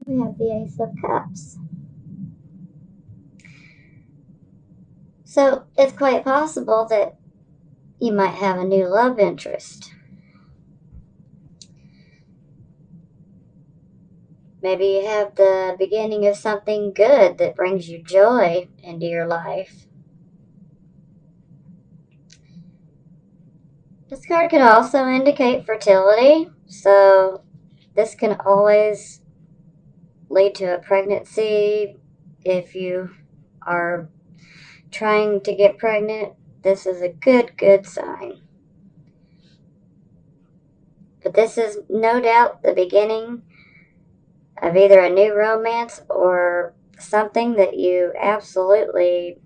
We have the Ace of Cups. So it's quite possible that you might have a new love interest. Maybe you have the beginning of something good that brings you joy into your life. This card could also indicate fertility, so this can always lead to a pregnancy. If you are trying to get pregnant, this is a good sign. But this is no doubt the beginning of either a new romance or something that you absolutely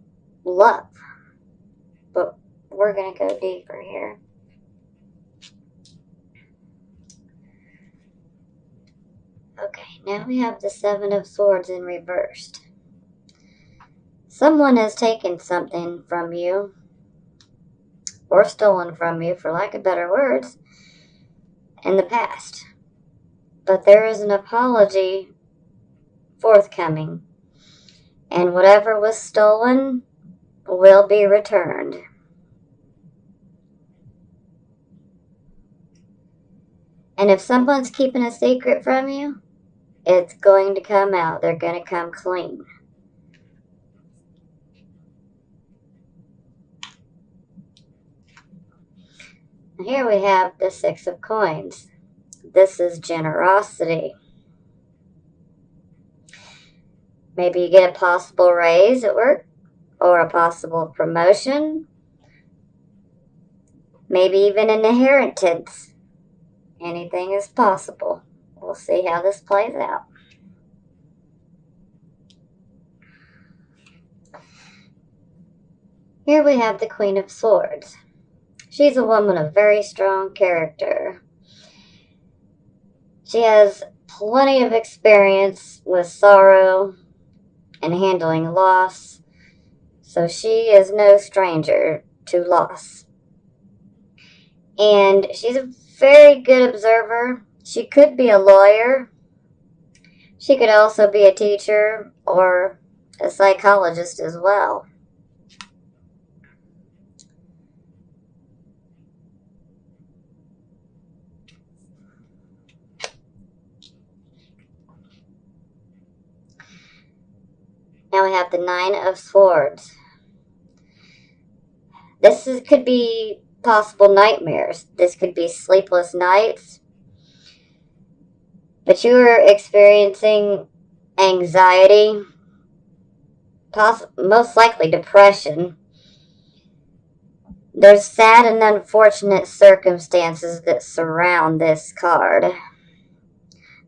love. But we're going to go deeper here. Okay, now we have the Seven of Swords in reversed. Someone has taken something from you, or stolen from you, for lack of better words, in the past. But there is an apology forthcoming, and whatever was stolen will be returned. And if someone's keeping a secret from you, it's going to come out. They're going to come clean. Here we have the Six of Coins. This is generosity. Maybe you get a possible raise at work or a possible promotion. Maybe even an inheritance. Anything is possible. We'll see how this plays out. Here we have the Queen of Swords. She's a woman of very strong character. She has plenty of experience with sorrow and handling loss, so she is no stranger to loss. And she's a very good observer. She could be a lawyer. She could also be a teacher or a psychologist as well. Now we have the Nine of Swords. Could be possible nightmares. This could be sleepless nights. But you are experiencing anxiety, most likely depression. There's sad and unfortunate circumstances that surround this card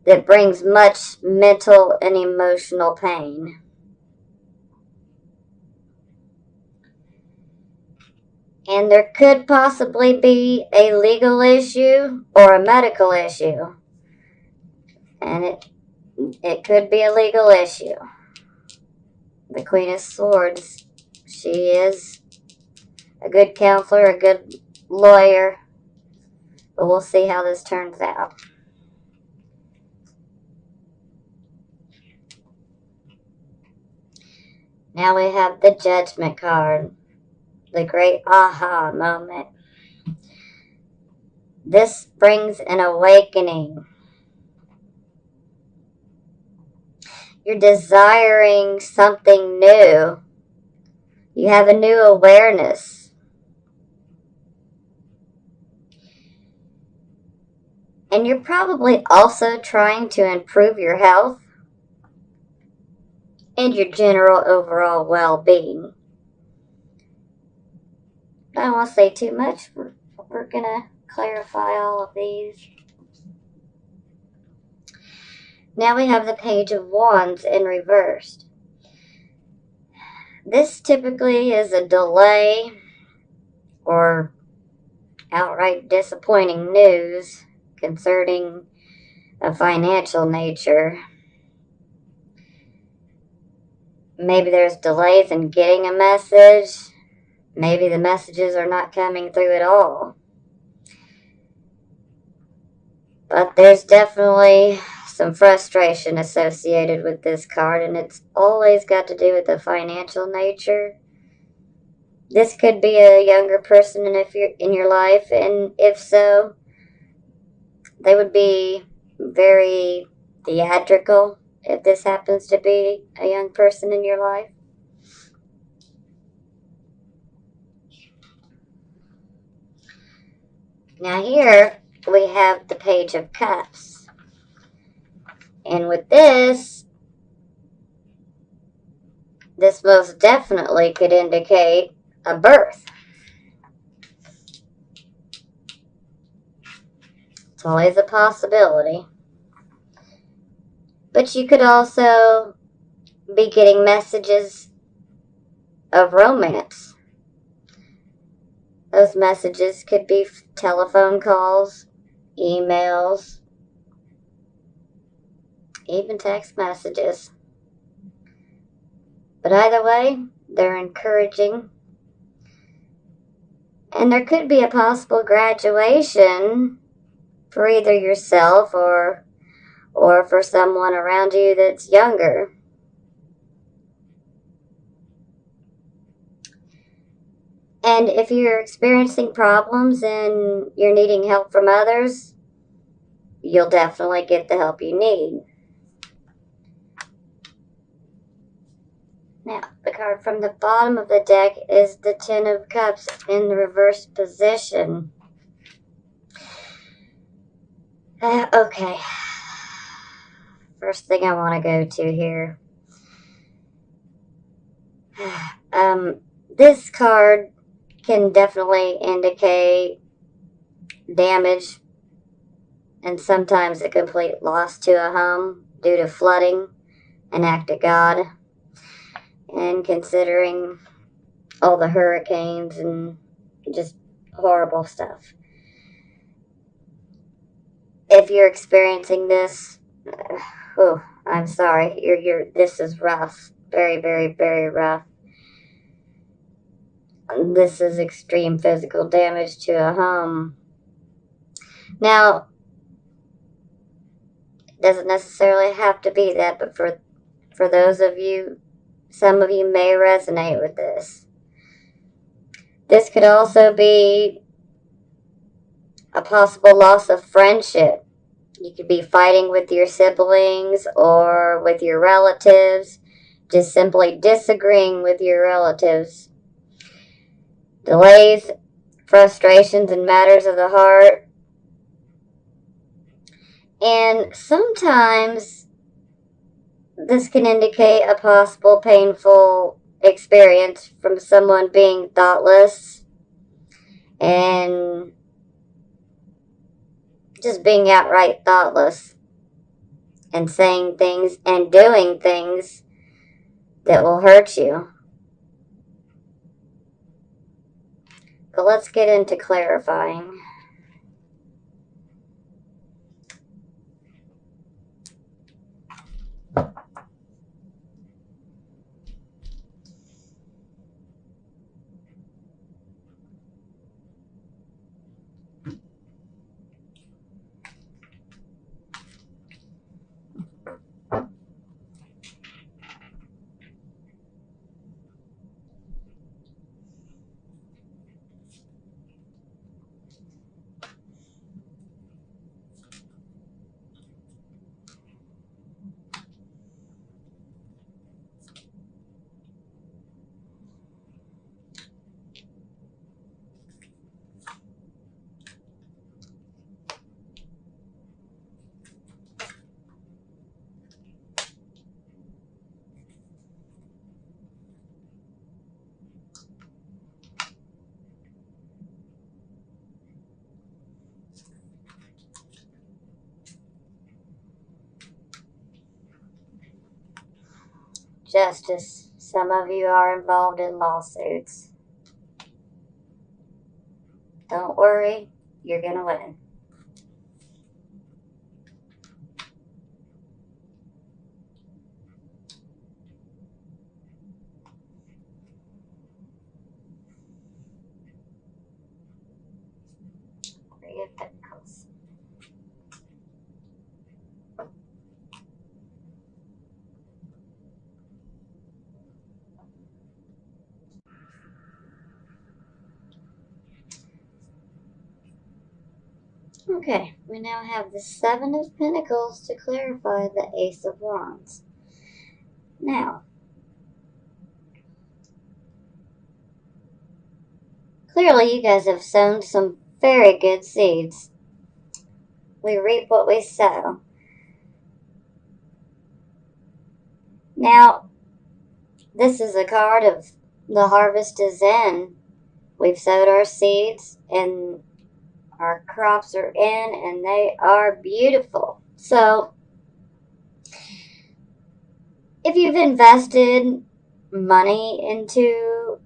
that brings much mental and emotional pain. And there could possibly be a legal issue or a medical issue. And it could be a legal issue. The Queen of Swords, she is a good counselor, a good lawyer. But we'll see how this turns out. Now we have the Judgment card. The great aha moment. This brings an awakening. You're desiring something new. You have a new awareness. And you're probably also trying to improve your health and your general overall well-being. I don't want to say too much. We're going to clarify all of these. Now we have the Page of Wands in reversed. This typically is a delay or outright disappointing news concerning a financial nature. Maybe there's delays in getting a message. Maybe the messages are not coming through at all. But there's definitely some frustration associated with this card, and it's always got to do with the financial nature. This could be a younger person in your life, and if so, they would be very theatrical if this happens to be a young person in your life. Now here we have the Page of Cups. And with this most definitely could indicate a birth. It's always a possibility. But you could also be getting messages of romance. Those messages could be telephone calls, emails, even text messages. But either way, they're encouraging. And there could be a possible graduation for either yourself or for someone around you that's younger. And if you're experiencing problems and you're needing help from others, you'll definitely get the help you need. Now, the card from the bottom of the deck is the Ten of Cups in the reverse position. Okay. First thing I want to go to here. This card can definitely indicate damage and sometimes a complete loss to a home due to flooding, an act of God. And considering all the hurricanes and just horrible stuff. If you're experiencing this, I'm sorry. This is rough. Very, very, very rough. This is extreme physical damage to a home. Now, it doesn't necessarily have to be that, but for those of you, some of you may resonate with this. This could also be a possible loss of friendship. You could be fighting with your siblings or with your relatives, just simply disagreeing with your relatives. Delays, frustrations, and matters of the heart. And sometimes this can indicate a possible painful experience from someone being thoughtless and just being outright thoughtless and saying things and doing things that will hurt you. But let's get into clarifying. Justice. Some of you are involved in lawsuits. Don't worry, you're going to win. Three of Pentacles. Okay, we now have the Seven of Pentacles to clarify the Ace of Wands. Now, clearly you guys have sown some very good seeds. We reap what we sow. Now, this is a card of the harvest is in. We've sowed our seeds and our crops are in and they are beautiful. So, if you've invested money into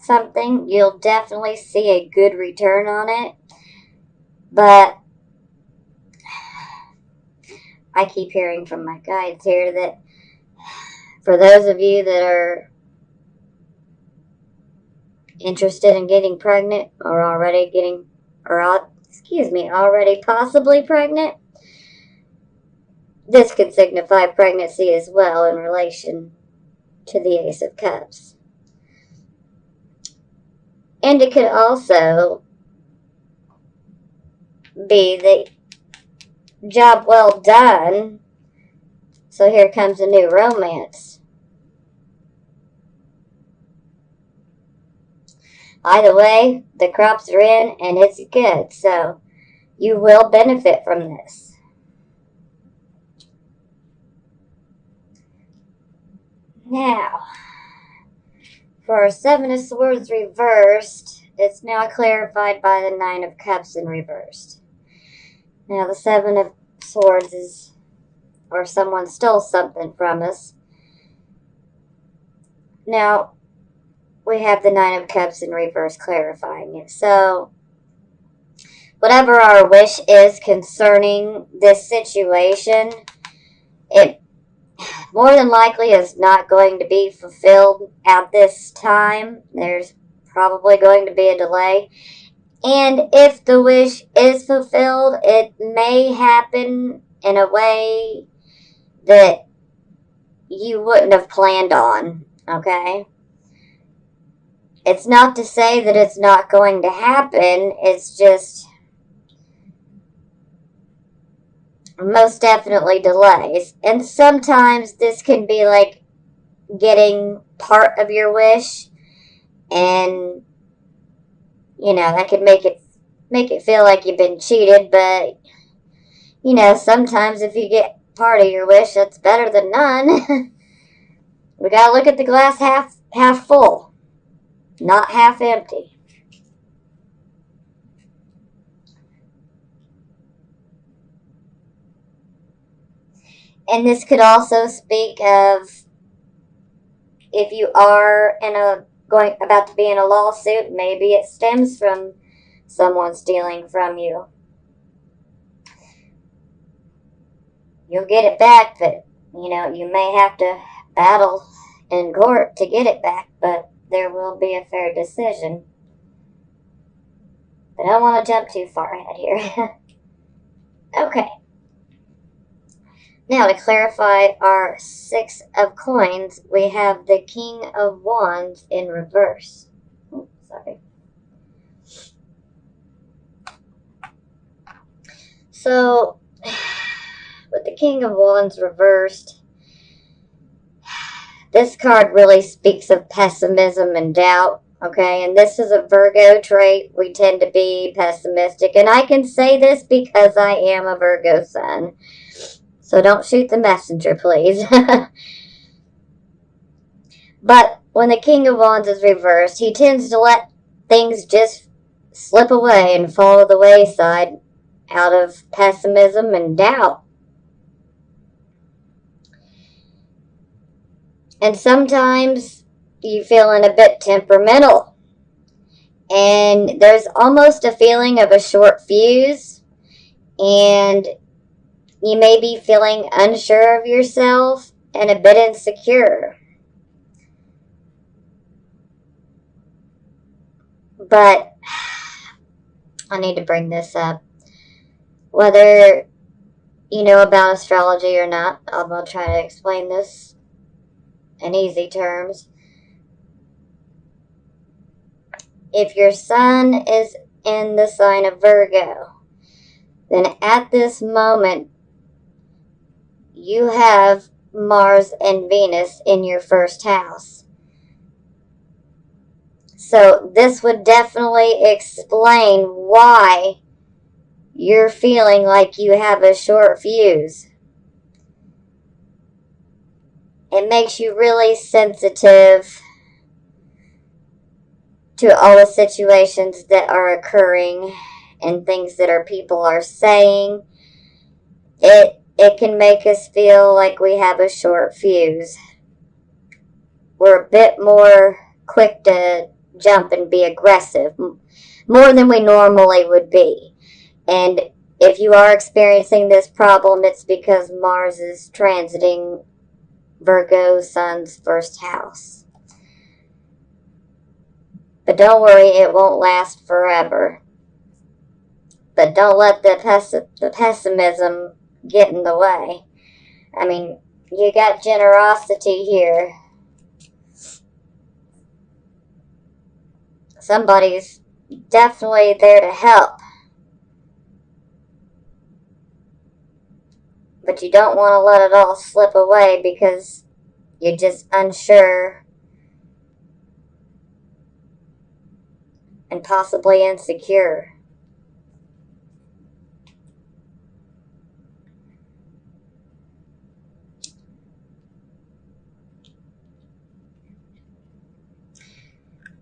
something, you'll definitely see a good return on it. But I keep hearing from my guides here that for those of you that are interested in getting pregnant or already already possibly pregnant, this could signify pregnancy as well in relation to the Ace of Cups. And it could also be the job well done. So here comes a new romance. Either way, the crops are in and it's good. So you will benefit from this. Now, for our Seven of Swords reversed, it's now clarified by the Nine of Cups in reversed. Now, the Seven of Swords is, or someone stole something from us. Now, we have the Nine of Cups in reverse clarifying it. So, whatever our wish is concerning this situation, it more than likely is not going to be fulfilled at this time. There's probably going to be a delay. And if the wish is fulfilled, it may happen in a way that you wouldn't have planned on, okay? It's not to say that it's not going to happen. It's just most definitely delays. And sometimes this can be like getting part of your wish, and that could make it feel like you've been cheated. But sometimes if you get part of your wish, that's better than none. We gotta look at the glass half full, not half empty. And this could also speak of if you are about to be in a lawsuit, maybe it stems from someone stealing from you. You'll get it back, but you may have to battle in court to get it back, but there will be a fair decision. But I don't want to jump too far ahead here. Okay. Now, to clarify our Six of Coins, we have the King of Wands in reverse. Oops, sorry. So, with the King of Wands reversed, this card really speaks of pessimism and doubt, okay? And this is a Virgo trait. We tend to be pessimistic. And I can say this because I am a Virgo sun. So don't shoot the messenger, please. But when the King of Wands is reversed, he tends to let things just slip away and fall to the wayside out of pessimism and doubt. And sometimes you feeling a bit temperamental. And there's almost a feeling of a short fuse. And you may be feeling unsure of yourself and a bit insecure. But I need to bring this up. Whether you know about astrology or not, I'm going to try to explain this in easy terms. If your sun is in the sign of Virgo, then at this moment, you have Mars and Venus in your first house. So this would definitely explain why you're feeling like you have a short fuse. It makes you really sensitive to all the situations that are occurring and things that people are saying. It can make us feel like we have a short fuse. We're a bit more quick to jump and be aggressive, more than we normally would be. And if you are experiencing this problem, it's because Mars is transiting Virgo Sun's first house. But don't worry, it won't last forever. But don't let the pessimism get in the way. I mean, you got generosity here. Somebody's definitely there to help. But you don't want to let it all slip away because you're just unsure and possibly insecure.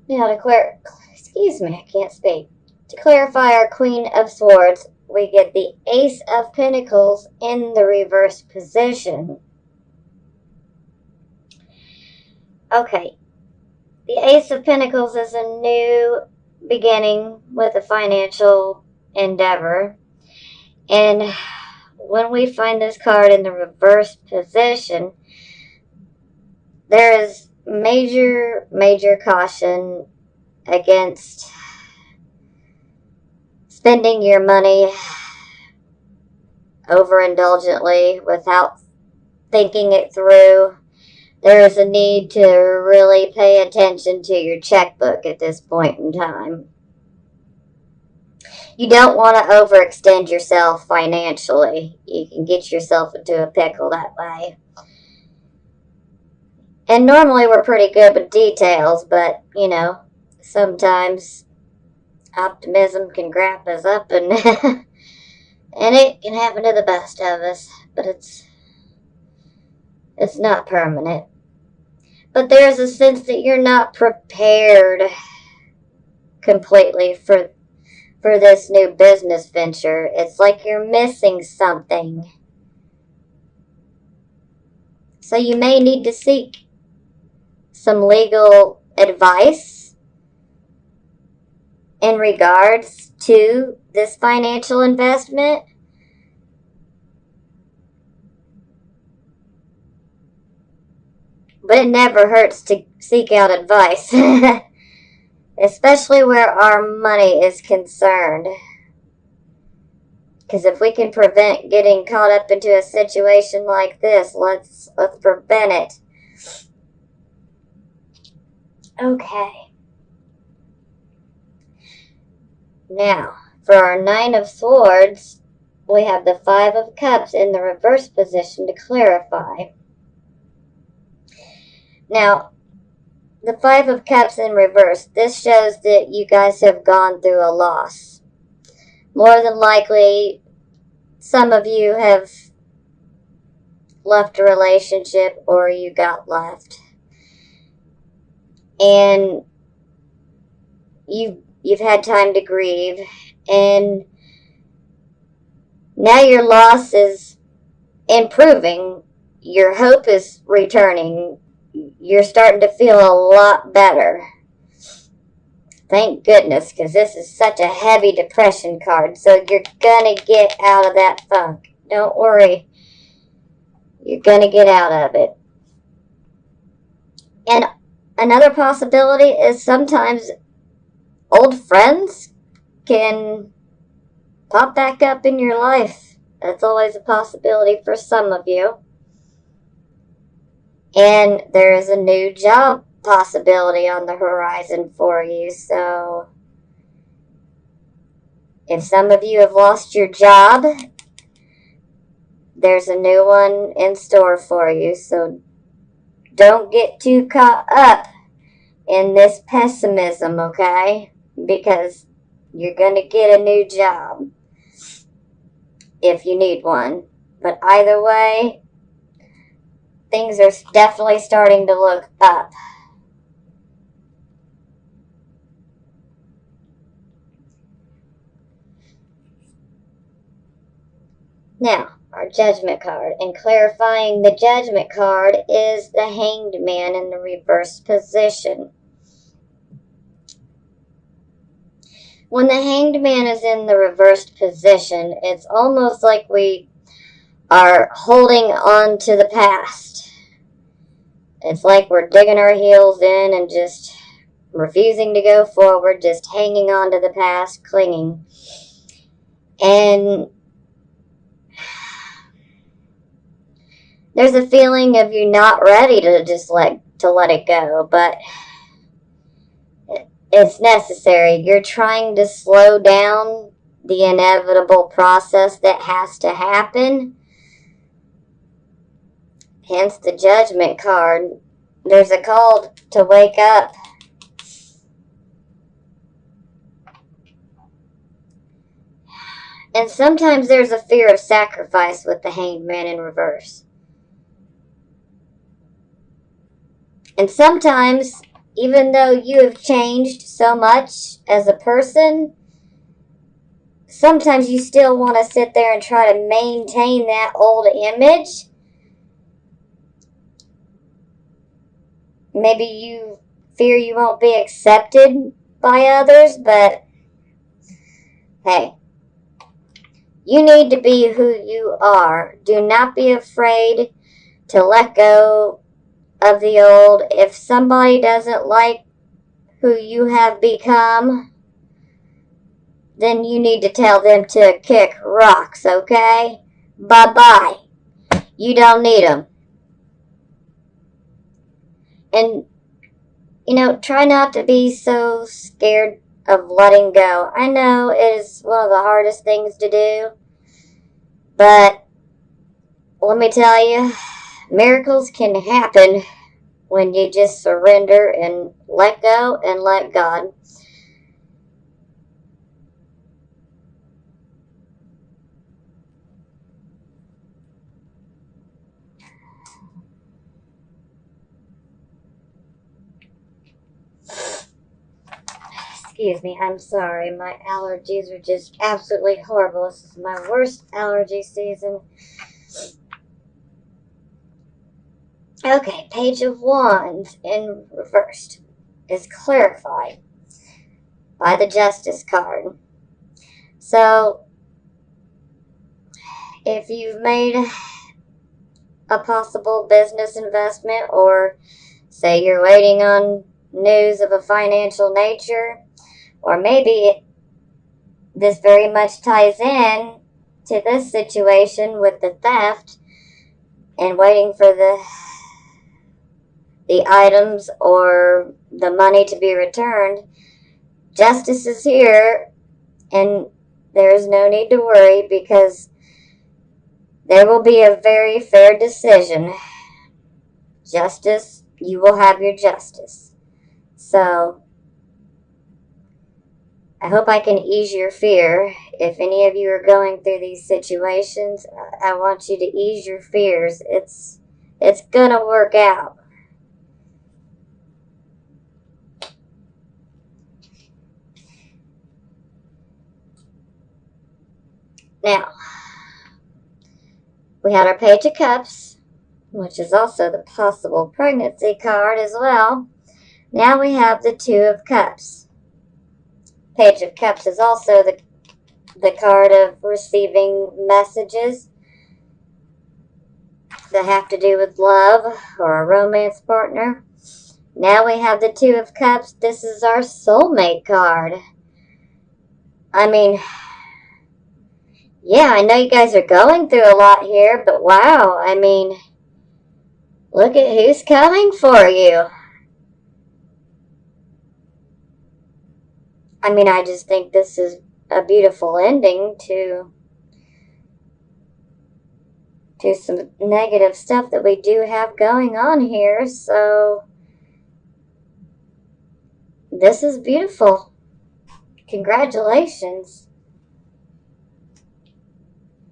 Now excuse me, I can't speak. To clarify our Queen of Swords, we get the Ace of Pentacles in the reverse position. Okay, the Ace of Pentacles is a new beginning with a financial endeavor. And when we find this card in the reverse position, there is major caution against spending your money overindulgently without thinking it through. There is a need to really pay attention to your checkbook at this point in time. You don't want to overextend yourself financially. You can get yourself into a pickle that way. And normally we're pretty good with details, but, sometimes optimism can grab us up and and it can happen to the best of us, but it's not permanent. But there's a sense that you're not prepared completely for this new business venture. It's like you're missing something. So you may need to seek some legal advice in regards to this financial investment. But it never hurts to seek out advice, especially where our money is concerned. Because if we can prevent getting caught up into a situation like this, let's prevent it. Okay. Now, for our Nine of Swords, we have the Five of Cups in the reverse position to clarify. Now, the Five of Cups in reverse, this shows that you guys have gone through a loss. More than likely, some of you have left a relationship or you got left. And you've had time to grieve, and now your loss is improving. Your hope is returning. You're starting to feel a lot better. Thank goodness, because this is such a heavy depression card. So you're going to get out of that funk. Don't worry. You're going to get out of it. And another possibility is sometimes old friends can pop back up in your life. That's always a possibility for some of you. And there is a new job possibility on the horizon for you. So If some of you have lost your job, there's a new one in store for you. So don't get too caught up in this pessimism, okay? Because you're going to get a new job if you need one. But either way, things are definitely starting to look up. Now, our Judgment card. And clarifying the Judgment card is the Hanged Man in the reversed position. When the Hanged Man is in the reversed position, it's almost like we are holding on to the past. It's like we're digging our heels in and just refusing to go forward, just hanging on to the past, clinging. And there's a feeling of you not ready to just let it go, but it's necessary. You're trying to slow down the inevitable process that has to happen. Hence the Judgment card. There's a call to wake up. And sometimes there's a fear of sacrifice with the Hanged Man in reverse. And sometimes, even though you have changed so much as a person, sometimes you still want to sit there and try to maintain that old image. Maybe you fear you won't be accepted by others, but hey, you need to be who you are. Do not be afraid to let go of the old. If somebody doesn't like who you have become, then you need to tell them to kick rocks, okay? Bye-bye. You don't need them. And, try not to be so scared of letting go. I know it is one of the hardest things to do, but let me tell you, miracles can happen when you just surrender and let go and let God. Excuse me, I'm sorry. My allergies are just absolutely horrible. This is my worst allergy season. Okay, Page of Wands in reversed is clarified by the Justice card. So, if you've made a possible business investment, or say you're waiting on news of a financial nature, or maybe this very much ties in to this situation with the theft and waiting for the items or the money to be returned. Justice is here, and there is no need to worry because there will be a very fair decision. Justice, you will have your justice. So, I hope I can ease your fear. If any of you are going through these situations, I want you to ease your fears. It's gonna work out. Now, we had our Page of Cups, which is also the possible pregnancy card as well. Now we have the Two of Cups. Page of Cups is also the card of receiving messages that have to do with love or a romance partner. Now we have the Two of Cups. This is our soulmate card. I mean, yeah, I know you guys are going through a lot here, but wow, I mean, look at who's coming for you. I mean, I just think this is a beautiful ending to some negative stuff that we do have going on here. So this is beautiful. Congratulations.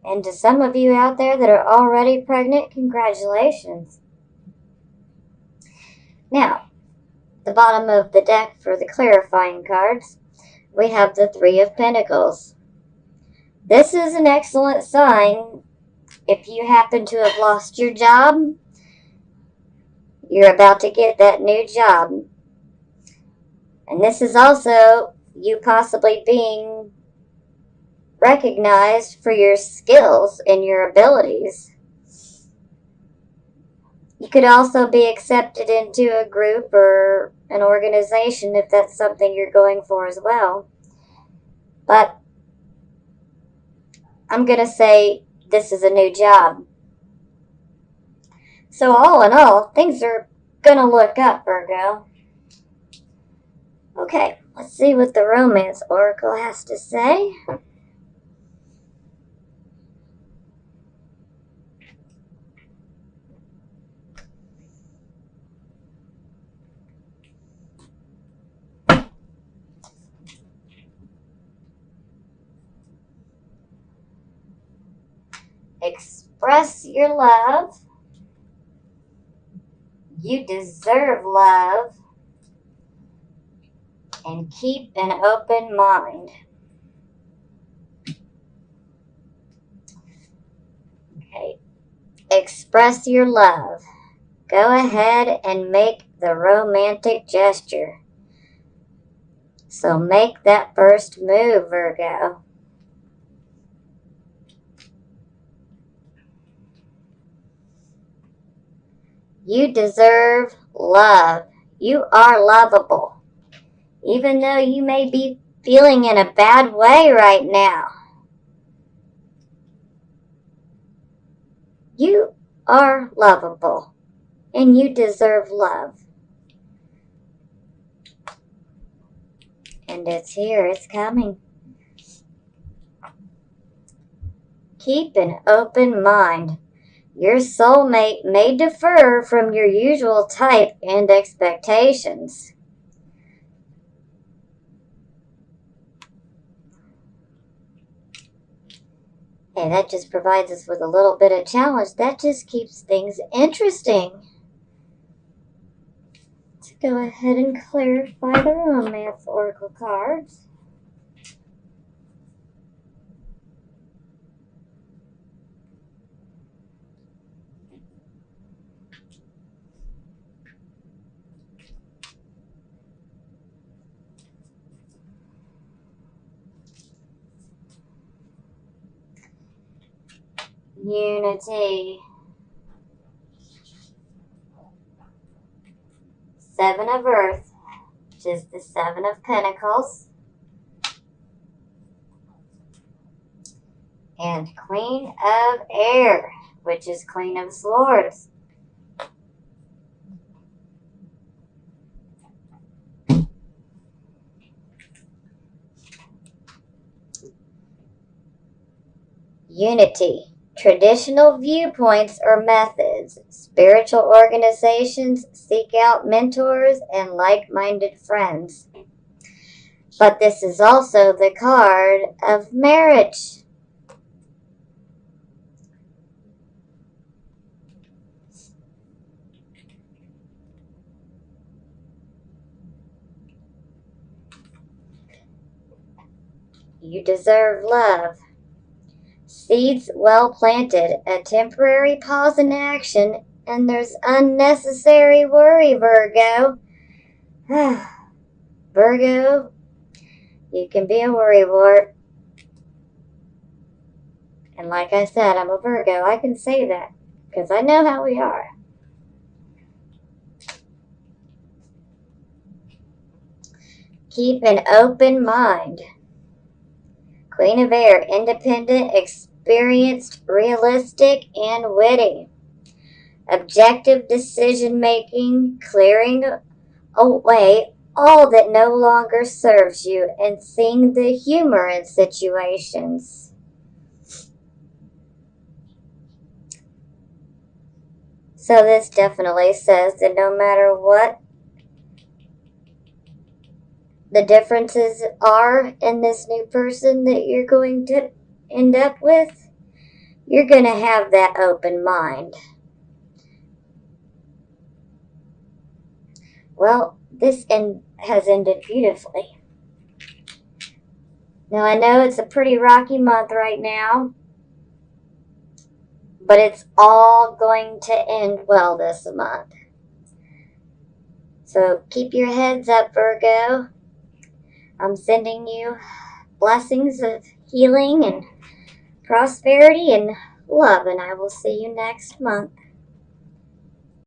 And to some of you out there that are already pregnant, congratulations. Now, the bottom of the deck for the clarifying cards, we have the Three of Pentacles. This is an excellent sign. If you happen to have lost your job, you're about to get that new job. And this is also you possibly being recognized for your skills and your abilities. You could also be accepted into a group or an organization if that's something you're going for as well. But I'm going to say this is a new job. So all in all, things are going to look up, Virgo. Okay, let's see what the Romance Oracle has to say. Express your love. You deserve love. And keep an open mind. Okay. Express your love. Go ahead and make the romantic gesture. So make that first move, Virgo. You deserve love. You are lovable. Even though you may be feeling in a bad way right now. You are lovable. And you deserve love. And it's here. It's coming. Keep an open mind. Your soulmate may differ from your usual type and expectations. Hey, that just provides us with a little bit of challenge. That just keeps things interesting. Let's go ahead and clarify the Romance Oracle cards. Unity. Seven of Earth, which is the Seven of Pentacles. And Queen of Air, which is Queen of Swords. Unity. Traditional viewpoints or methods. Spiritual organizations seek out mentors and like-minded friends. But this is also the card of marriage. You deserve love. Seeds well planted, a temporary pause in action, and there's unnecessary worry, Virgo. Virgo, you can be a worrywart. And like I said, I'm a Virgo. I can say that because I know how we are. Keep an open mind. Queen of Air, independent, experienced, realistic, and witty. Objective decision making, clearing away all that no longer serves you and seeing the humor in situations. So this definitely says that no matter what the differences are in this new person that you're going to end up with, you're going to have that open mind. Well, this has ended beautifully. Now, I know it's a pretty rocky month right now, but it's all going to end well this month. So keep your heads up, Virgo. I'm sending you blessings of healing and prosperity and love, and I will see you next month.